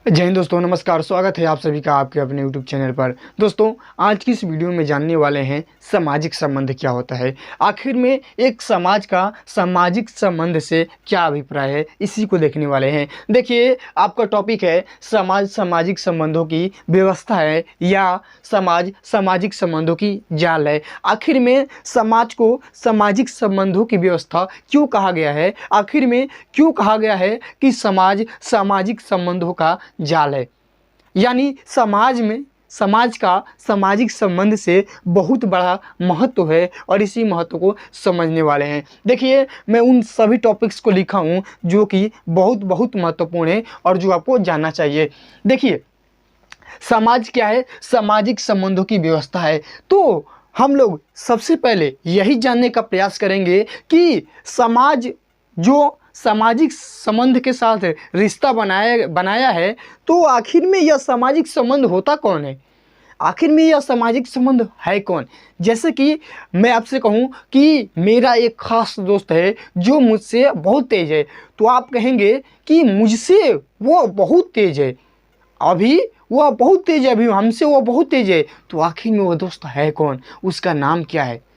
जय हिंद दोस्तों, नमस्कार। स्वागत है आप सभी का आपके अपने YouTube चैनल पर। दोस्तों, आज की इस वीडियो में जानने वाले हैं सामाजिक संबंध क्या होता है। आखिर में एक समाज का सामाजिक संबंध से क्या अभिप्राय है, इसी को देखने वाले हैं। देखिए, आपका टॉपिक है समाज सामाजिक संबंधों की व्यवस्था है या समाज सामाजिक संबंधों की जाल है। आखिर में समाज को सामाजिक संबंधों की व्यवस्था क्यों कहा गया है, आखिर में क्यों कहा गया है कि समाज सामाजिक संबंधों का जाल है। यानी समाज का सामाजिक संबंध से बहुत बड़ा महत्व है और इसी महत्व को समझने वाले हैं। देखिए, मैं उन सभी टॉपिक्स को लिखा हूँ जो कि बहुत बहुत महत्वपूर्ण है और जो आपको जानना चाहिए। देखिए, समाज क्या है? सामाजिक संबंधों की व्यवस्था है। तो हम लोग सबसे पहले यही जानने का प्रयास करेंगे कि समाज जो सामाजिक संबंध के साथ रिश्ता बनाया है, तो आखिर में यह सामाजिक संबंध होता कौन है? आखिर में यह सामाजिक संबंध है कौन? जैसे कि मैं आपसे कहूँ कि मेरा एक खास दोस्त है जो मुझसे बहुत तेज है, तो आप कहेंगे कि मुझसे वो बहुत तेज है, अभी वह बहुत तेज है, अभी हमसे वो बहुत तेज है। तो आखिर में वो दोस्त है कौन? उसका नाम क्या है?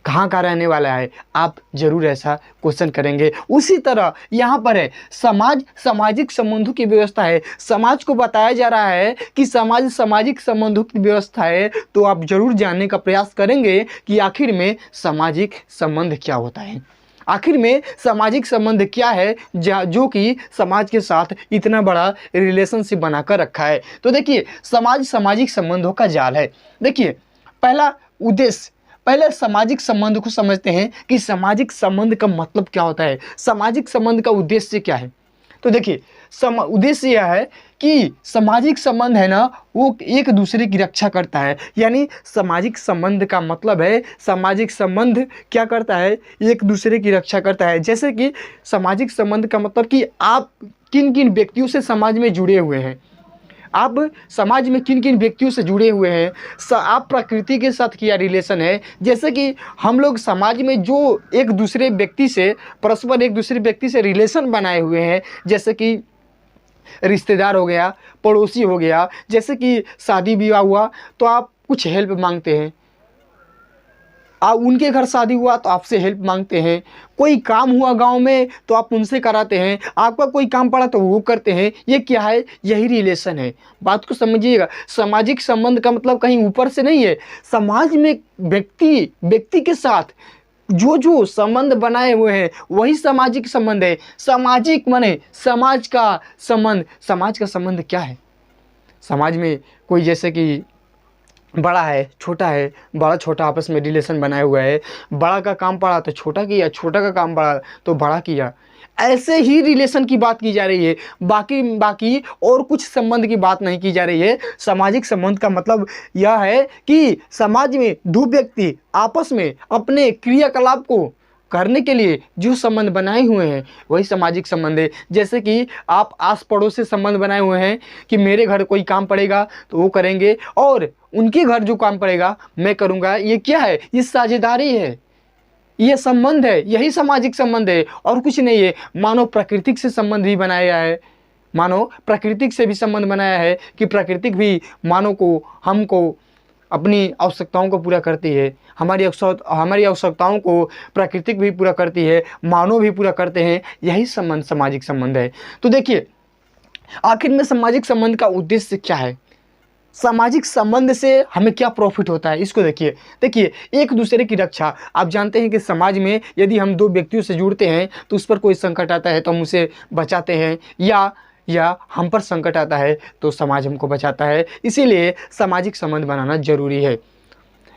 कहाँ का रहने वाला है? आप जरूर ऐसा क्वेश्चन करेंगे। उसी तरह यहाँ पर है समाज सामाजिक संबंधों की व्यवस्था है। समाज को बताया जा रहा है कि समाज सामाजिक संबंधों की व्यवस्था है, तो आप जरूर जानने का प्रयास करेंगे कि आखिर में सामाजिक संबंध क्या होता है। आखिर में सामाजिक संबंध क्या है जो कि समाज के साथ इतना बड़ा रिलेशनशिप बनाकर रखा है। तो देखिए, समाज सामाजिक संबंधों का जाल है। देखिए, पहला उद्देश्य, पहले सामाजिक संबंध को समझते हैं कि सामाजिक संबंध का मतलब क्या होता है, सामाजिक संबंध का उद्देश्य क्या है। तो देखिए, उद्देश्य यह है कि सामाजिक संबंध है ना, वो एक दूसरे की रक्षा करता है। यानी सामाजिक संबंध का मतलब है, सामाजिक संबंध क्या करता है? एक दूसरे की रक्षा करता है। जैसे कि सामाजिक संबंध का मतलब कि आप किन किन व्यक्तियों से समाज में जुड़े हुए हैं, आप समाज में किन किन व्यक्तियों से जुड़े हुए हैं, आप प्रकृति के साथ क्या रिलेशन है। जैसे कि हम लोग समाज में जो एक दूसरे व्यक्ति से परस्पर एक दूसरे व्यक्ति से रिलेशन बनाए हुए हैं, जैसे कि रिश्तेदार हो गया, पड़ोसी हो गया। जैसे कि शादी विवाह हुआ तो आप कुछ हेल्प मांगते हैं, उनके घर शादी हुआ तो आपसे हेल्प मांगते हैं। कोई काम हुआ गांव में तो आप उनसे कराते हैं, आपका कोई काम पड़ा तो वो करते हैं। ये क्या है? यही रिलेशन है। बात को समझिएगा। सामाजिक संबंध का मतलब कहीं ऊपर से नहीं है। समाज में व्यक्ति के साथ जो जो संबंध बनाए हुए हैं वही सामाजिक संबंध है। सामाजिक माने समाज का संबंध। समाज का संबंध क्या है? समाज में कोई जैसे कि बड़ा है, छोटा है, बड़ा छोटा आपस में रिलेशन बनाए हुआ है। बड़ा का काम पड़ा तो छोटा किया, छोटा का काम पड़ा तो बड़ा किया। ऐसे ही रिलेशन की बात की जा रही है, बाकी और कुछ संबंध की बात नहीं की जा रही है। सामाजिक संबंध का मतलब यह है कि समाज में दो व्यक्ति आपस में अपने क्रियाकलाप को करने के लिए जो संबंध बनाए हुए हैं वही सामाजिक संबंध है। जैसे कि आप आस पड़ोस से संबंध बनाए हुए हैं कि मेरे घर कोई काम पड़ेगा तो वो करेंगे और उनके घर जो काम पड़ेगा मैं करूँगा। ये क्या है? ये साझेदारी है, ये संबंध है, यही सामाजिक संबंध है और कुछ नहीं है। मानव प्राकृतिक से संबंध भी बनाया है, मानव प्राकृतिक से भी संबंध बनाया है कि प्राकृतिक भी मानव को, हमको अपनी आवश्यकताओं को पूरा करती है। हमारी आवश्यकताओं को प्राकृतिक भी पूरा करती है, मानव भी पूरा करते हैं। यही संबंध सामाजिक संबंध है। तो देखिए, आखिर में सामाजिक संबंध का उद्देश्य क्या है? सामाजिक संबंध से हमें क्या प्रॉफिट होता है, इसको देखिए, एक दूसरे की रक्षा। आप जानते हैं कि समाज में यदि हम दो व्यक्तियों से जुड़ते हैं तो उस पर कोई संकट आता है तो हम उसे बचाते हैं, या हम पर संकट आता है तो समाज हमको बचाता है। इसीलिए सामाजिक संबंध बनाना जरूरी है।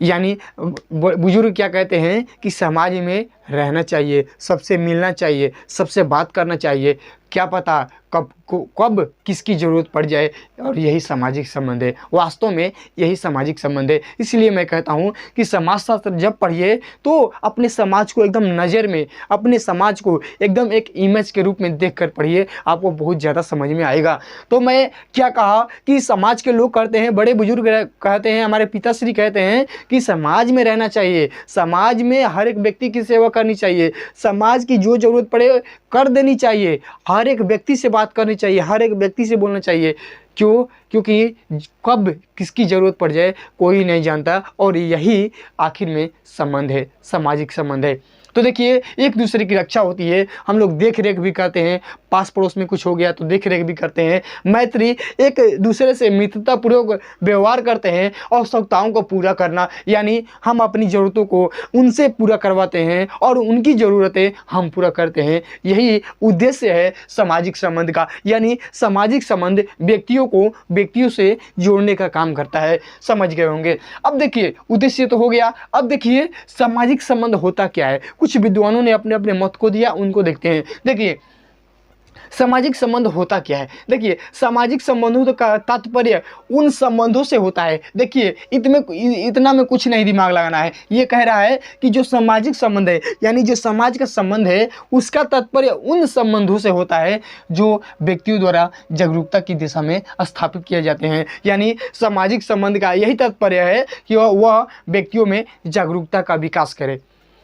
यानी बुजुर्ग क्या कहते हैं कि समाज में रहना चाहिए, सबसे मिलना चाहिए, सबसे बात करना चाहिए। क्या पता कब किसकी ज़रूरत पड़ जाए, और यही सामाजिक संबंध है। वास्तव में यही सामाजिक संबंध है। इसलिए मैं कहता हूँ कि समाजशास्त्र जब पढ़िए तो अपने समाज को एकदम नज़र में, अपने समाज को एकदम एक इमेज के रूप में देखकर पढ़िए, आपको बहुत ज़्यादा समझ में आएगा। तो मैं क्या कहा कि समाज के लोग कहते हैं, बड़े बुजुर्ग कहते हैं, हमारे पिताश्री कहते हैं कि समाज में रहना चाहिए, समाज में हर एक व्यक्ति की सेवा करनी चाहिए, समाज की जो ज़रूरत पड़े कर देनी चाहिए, हर एक व्यक्ति से बात बात करनी चाहिए, हर एक व्यक्ति से बोलना चाहिए। क्यों? क्योंकि कब किसकी ज़रूरत पड़ जाए कोई नहीं जानता, और यही आखिर में संबंध है, सामाजिक संबंध है। तो देखिए, एक दूसरे की रक्षा होती है, हम लोग देख रेख भी करते हैं, पास पड़ोस में कुछ हो गया तो देख रेख भी करते हैं, मैत्री, एक दूसरे से मित्रतापूर्वक व्यवहार करते हैं, आवश्यकताओं को पूरा करना, यानी हम अपनी ज़रूरतों को उनसे पूरा करवाते हैं और उनकी ज़रूरतें हम पूरा करते हैं। यही उद्देश्य है सामाजिक संबंध का, यानी सामाजिक संबंध व्यक्तियों को व्यक्तियों से जोड़ने का काम करता है। समझ गए होंगे। अब देखिए, उद्देश्य तो हो गया। अब देखिए सामाजिक संबंध होता क्या है। कुछ विद्वानों ने अपने अपने मत को दिया, उनको देखते हैं। देखिए सामाजिक संबंध होता क्या है। देखिए सामाजिक संबंधों का तात्पर्य उन संबंधों से होता है। देखिए इतना में कुछ नहीं दिमाग लगाना है। ये कह रहा है कि जो सामाजिक संबंध है, यानी जो समाज का संबंध है, उसका तात्पर्य उन संबंधों से होता है जो व्यक्तियों द्वारा जागरूकता की दिशा में स्थापित किए जाते हैं। यानी सामाजिक संबंध का यही तात्पर्य है कि वह व्यक्तियों में जागरूकता का विकास करे,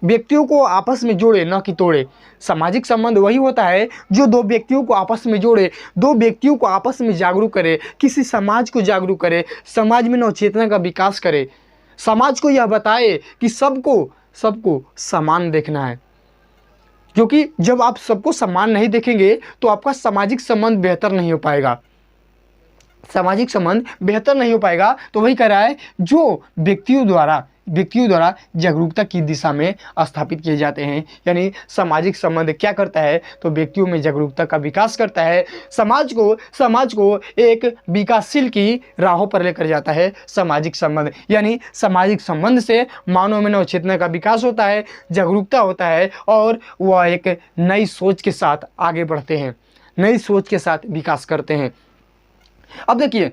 व्यक्तियों को आपस में जोड़े, न कि तोड़े। सामाजिक संबंध वही होता है जो दो व्यक्तियों को आपस में जोड़े, दो व्यक्तियों को आपस में जागरूक करे, किसी समाज को जागरूक करे, समाज में नवचेतना का विकास करे, समाज को यह बताए कि सबको समान देखना है। क्योंकि जब आप सबको समान नहीं देखेंगे तो आपका सामाजिक संबंध बेहतर नहीं हो पाएगा। सामाजिक संबंध बेहतर नहीं हो पाएगा। तो वही कह रहा है जो व्यक्तियों द्वारा जागरूकता की दिशा में स्थापित किए जाते हैं। यानी सामाजिक संबंध क्या करता है, तो व्यक्तियों में जागरूकता का विकास करता है, समाज को एक विकासशील की राहों पर लेकर जाता है सामाजिक संबंध। यानी सामाजिक संबंध से मानव में नव चेतना का विकास होता है, जागरूकता होता है, और वह एक नई सोच के साथ आगे बढ़ते हैं, नई सोच के साथ विकास करते हैं। अब देखिए,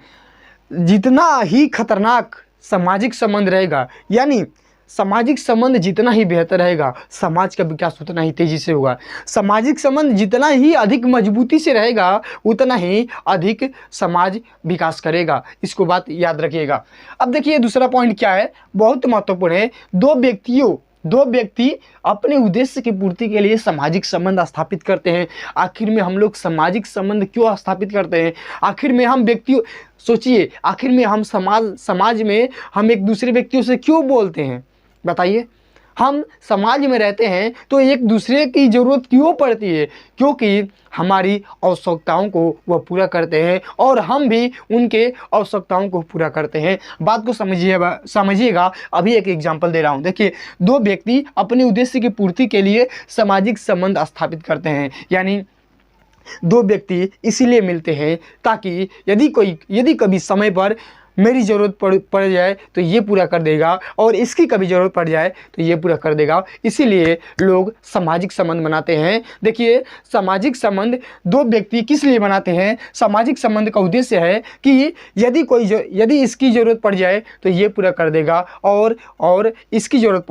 जितना ही खतरनाक सामाजिक संबंध रहेगा, यानी सामाजिक संबंध जितना ही बेहतर रहेगा, समाज का विकास उतना ही तेजी से होगा। सामाजिक संबंध जितना ही अधिक मजबूती से रहेगा, उतना ही अधिक समाज विकास करेगा। इसको बात याद रखिएगा। अब देखिए दूसरा पॉइंट क्या है, बहुत महत्वपूर्ण है। दो व्यक्ति अपने उद्देश्य की पूर्ति के लिए सामाजिक संबंध स्थापित करते हैं। आखिर में हम लोग सामाजिक संबंध क्यों स्थापित करते हैं? आखिर में हम व्यक्तियों, सोचिए, आखिर में हम समाज में हम एक दूसरे व्यक्तियों से क्यों बोलते हैं? बताइए। हम समाज में रहते हैं तो एक दूसरे की ज़रूरत क्यों पड़ती है? क्योंकि हमारी आवश्यकताओं को वह पूरा करते हैं और हम भी उनके आवश्यकताओं को पूरा करते हैं। बात को समझिएगा। अभी एक एग्जांपल दे रहा हूँ। देखिए, दो व्यक्ति अपने उद्देश्य की पूर्ति के लिए सामाजिक संबंध स्थापित करते हैं। यानी दो व्यक्ति इसीलिए मिलते हैं ताकि यदि कभी समय पर मेरी ज़रूरत पड़ जाए तो ये पूरा कर देगा, और इसकी कभी ज़रूरत पड़ जाए तो ये पूरा कर देगा। इसीलिए लोग सामाजिक संबंध बनाते हैं। देखिए, सामाजिक संबंध दो व्यक्ति किस लिए बनाते हैं? सामाजिक संबंध का उद्देश्य है कि यदि इसकी ज़रूरत पड़ जाए तो ये पूरा कर देगा, और इसकी ज़रूरत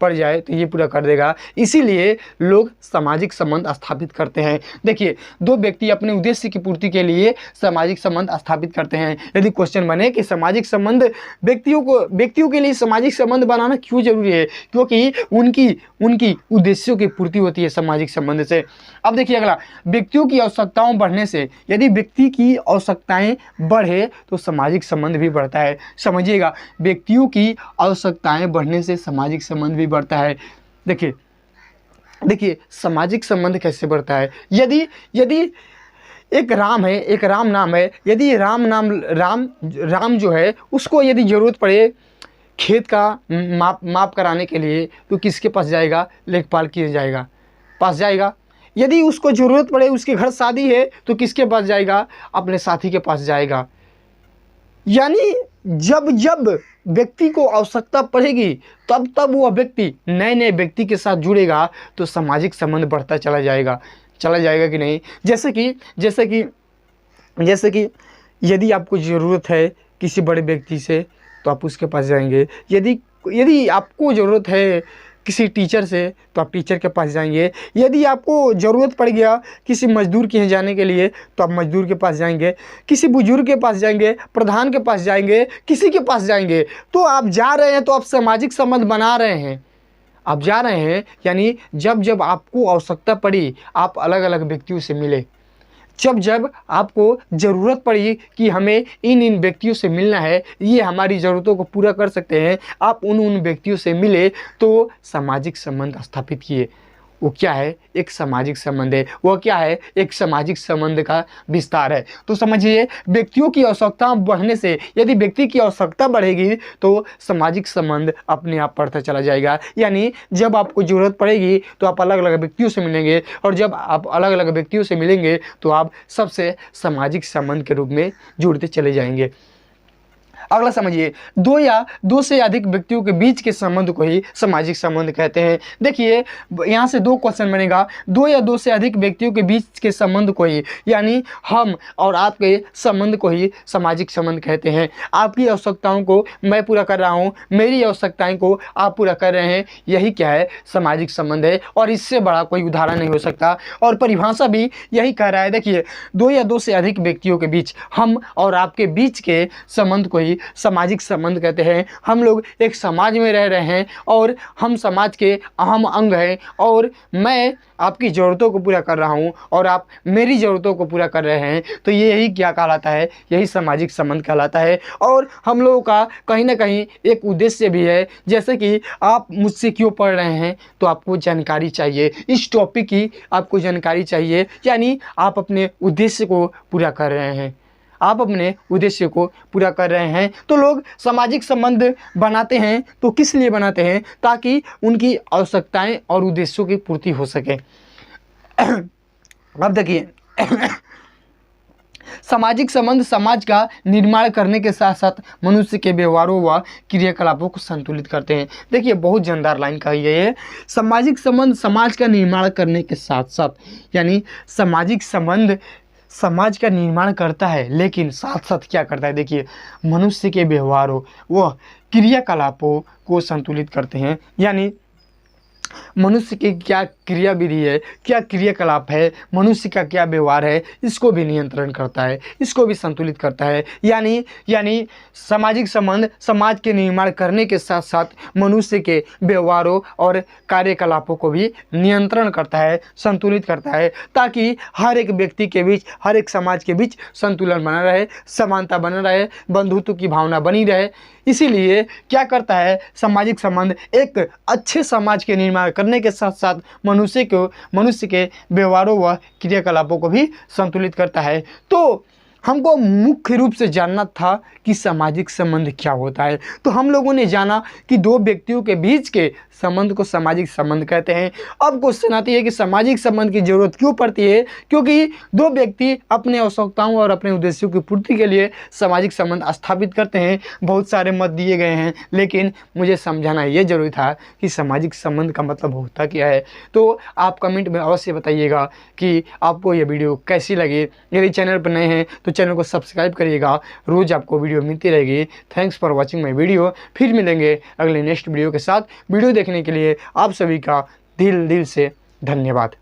पड़ जाए तो ये पूरा कर देगा। इसीलिए लोग सामाजिक संबंध स्थापित करते हैं। देखिए, दो व्यक्ति अपने उद्देश्य की पूर्ति के लिए सामाजिक संबंध स्थापित करते हैं। यदि क्वेश्चन बने कि सामाजिक संबंध व्यक्तियों के लिए सामाजिक संबंध बनाना क्यों जरूरी है? क्योंकि उनकी उद्देश्यों की पूर्ति होती है सामाजिक संबंध से। अब देखिए अगला, व्यक्तियों की आवश्यकताओं बढ़ने से, यदि व्यक्ति की आवश्यकताएं बढ़े तो सामाजिक संबंध भी बढ़ता है। समझिएगा, व्यक्तियों की आवश्यकताएं बढ़ने से सामाजिक संबंध भी बढ़ता है। देखिए सामाजिक संबंध कैसे बढ़ता है? यदि एक राम है, एक राम नाम है, यदि राम जो है उसको यदि ज़रूरत पड़े खेत का माप कराने के लिए तो किसके पास जाएगा? लेखपाल के पास जाएगा। यदि उसको ज़रूरत पड़े, उसके घर शादी है तो किसके पास जाएगा? अपने साथी के पास जाएगा। यानी जब व्यक्ति को आवश्यकता पड़ेगी तब वह व्यक्ति नए व्यक्ति के साथ जुड़ेगा तो सामाजिक संबंध बढ़ता चला जाएगा कि नहीं? जैसे कि यदि आपको ज़रूरत है किसी बड़े व्यक्ति से तो आप उसके पास जाएंगे। यदि आपको ज़रूरत है किसी टीचर से तो आप टीचर के पास जाएंगे। यदि आपको ज़रूरत पड़ गया किसी मजदूर के यहाँ जाने के लिए तो आप मजदूर के पास जाएंगे, किसी बुजुर्ग के पास जाएंगे, प्रधान के पास जाएंगे, किसी के पास जाएंगे। तो आप जा रहे हैं तो आप सामाजिक संबंध बना रहे हैं। आप जा रहे हैं यानी जब आपको आवश्यकता पड़ी आप अलग अलग व्यक्तियों से मिले। जब जब आपको ज़रूरत पड़ी कि हमें इन इन व्यक्तियों से मिलना है, ये हमारी ज़रूरतों को पूरा कर सकते हैं, आप उन उन व्यक्तियों से मिले तो सामाजिक संबंध स्थापित किए। वो क्या है? एक सामाजिक संबंध है। वो क्या है? एक सामाजिक संबंध का विस्तार है। तो समझिए, व्यक्तियों की आवश्यकता बढ़ने से, यदि व्यक्ति की आवश्यकता बढ़ेगी तो सामाजिक संबंध अपने आप बढ़ता चला जाएगा। यानी जब आपको ज़रूरत पड़ेगी तो आप अलग अलग व्यक्तियों से मिलेंगे, और जब आप अलग अलग व्यक्तियों से मिलेंगे तो आप सबसे सामाजिक संबंध के रूप में जुड़ते चले जाएंगे। अगला समझिए, दो या दो से अधिक व्यक्तियों के बीच के संबंध को ही सामाजिक संबंध कहते हैं। देखिए, यहाँ से दो क्वेश्चन बनेगा, दो या दो से अधिक व्यक्तियों के बीच के संबंध को ही, यानी हम और आपके संबंध को ही सामाजिक संबंध कहते हैं। आपकी आवश्यकताओं को मैं पूरा कर रहा हूँ, मेरी आवश्यकताएं को आप पूरा कर रहे हैं, यही क्या है? सामाजिक संबंध है। और इससे बड़ा कोई उदाहरण नहीं हो सकता, और परिभाषा भी यही कह रहा है। देखिए, दो या दो से अधिक व्यक्तियों के बीच, हम और आपके बीच के संबंध को ही सामाजिक संबंध कहते हैं। हम लोग एक समाज में रह रहे हैं और हम समाज के अहम अंग हैं, और मैं आपकी ज़रूरतों को पूरा कर रहा हूं और आप मेरी ज़रूरतों को पूरा कर रहे हैं, तो ये यही क्या कहलाता है? यही सामाजिक संबंध कहलाता है। और हम लोगों का कहीं ना कहीं एक उद्देश्य भी है, जैसे कि आप मुझसे क्यों पढ़ रहे हैं, तो आपको जानकारी चाहिए, इस टॉपिक की आपको जानकारी चाहिए, यानी आप अपने उद्देश्य को पूरा कर रहे हैं, आप अपने उद्देश्य को पूरा कर रहे हैं। तो लोग सामाजिक संबंध बनाते हैं, तो किस लिए बनाते हैं? ताकि उनकी आवश्यकताएं और उद्देश्यों की पूर्ति हो सके। अब देखिए, सामाजिक संबंध समाज का निर्माण करने के साथ साथ मनुष्य के व्यवहारों व क्रियाकलापों को संतुलित करते हैं। देखिए, बहुत जानदार लाइन कही गई है। सामाजिक संबंध समाज का निर्माण करने के साथ साथ, यानी सामाजिक संबंध समाज का निर्माण करता है, लेकिन साथ साथ क्या करता है? देखिए, मनुष्य के व्यवहारों व क्रियाकलापों को संतुलित करते हैं। यानी मनुष्य की क्या क्रिया विधि है, क्या क्रियाकलाप है, मनुष्य का क्या व्यवहार है, इसको भी नियंत्रण करता है, इसको भी संतुलित करता है। यानी सामाजिक संबंध समाज के निर्माण करने के साथ साथ मनुष्य के व्यवहारों और कार्यकलापों को भी नियंत्रण करता है, संतुलित करता है, ताकि हर एक व्यक्ति के बीच, हर एक समाज के बीच संतुलन बना रहे, समानता बना रहे, बंधुत्व की भावना बनी रहे। इसीलिए क्या करता है? सामाजिक संबंध एक अच्छे समाज के निर्माण करने के साथ साथ मनुष्य के व्यवहारों व क्रियाकलापों को भी संतुलित करता है। तो हमको मुख्य रूप से जानना था कि सामाजिक संबंध क्या होता है। तो हम लोगों ने जाना कि दो व्यक्तियों के बीच के संबंध को सामाजिक संबंध कहते हैं। अब क्वेश्चन आती है कि सामाजिक संबंध की जरूरत क्यों पड़ती है? क्योंकि दो व्यक्ति अपने आवश्यकताओं और अपने उद्देश्यों की पूर्ति के लिए सामाजिक संबंध स्थापित करते हैं। बहुत सारे मत दिए गए हैं, लेकिन मुझे समझाना ये जरूरी था कि सामाजिक संबंध का मतलब होता क्या है। तो आप कमेंट में अवश्य बताइएगा कि आपको ये वीडियो कैसी लगी। यदि चैनल पर नए हैं तो चैनल को सब्सक्राइब करिएगा, रोज़ आपको वीडियो मिलती रहेगी। Thanks for watching my video. फिर मिलेंगे अगले नेक्स्ट वीडियो के साथ। वीडियो देखने के लिए आप सभी का दिल से धन्यवाद।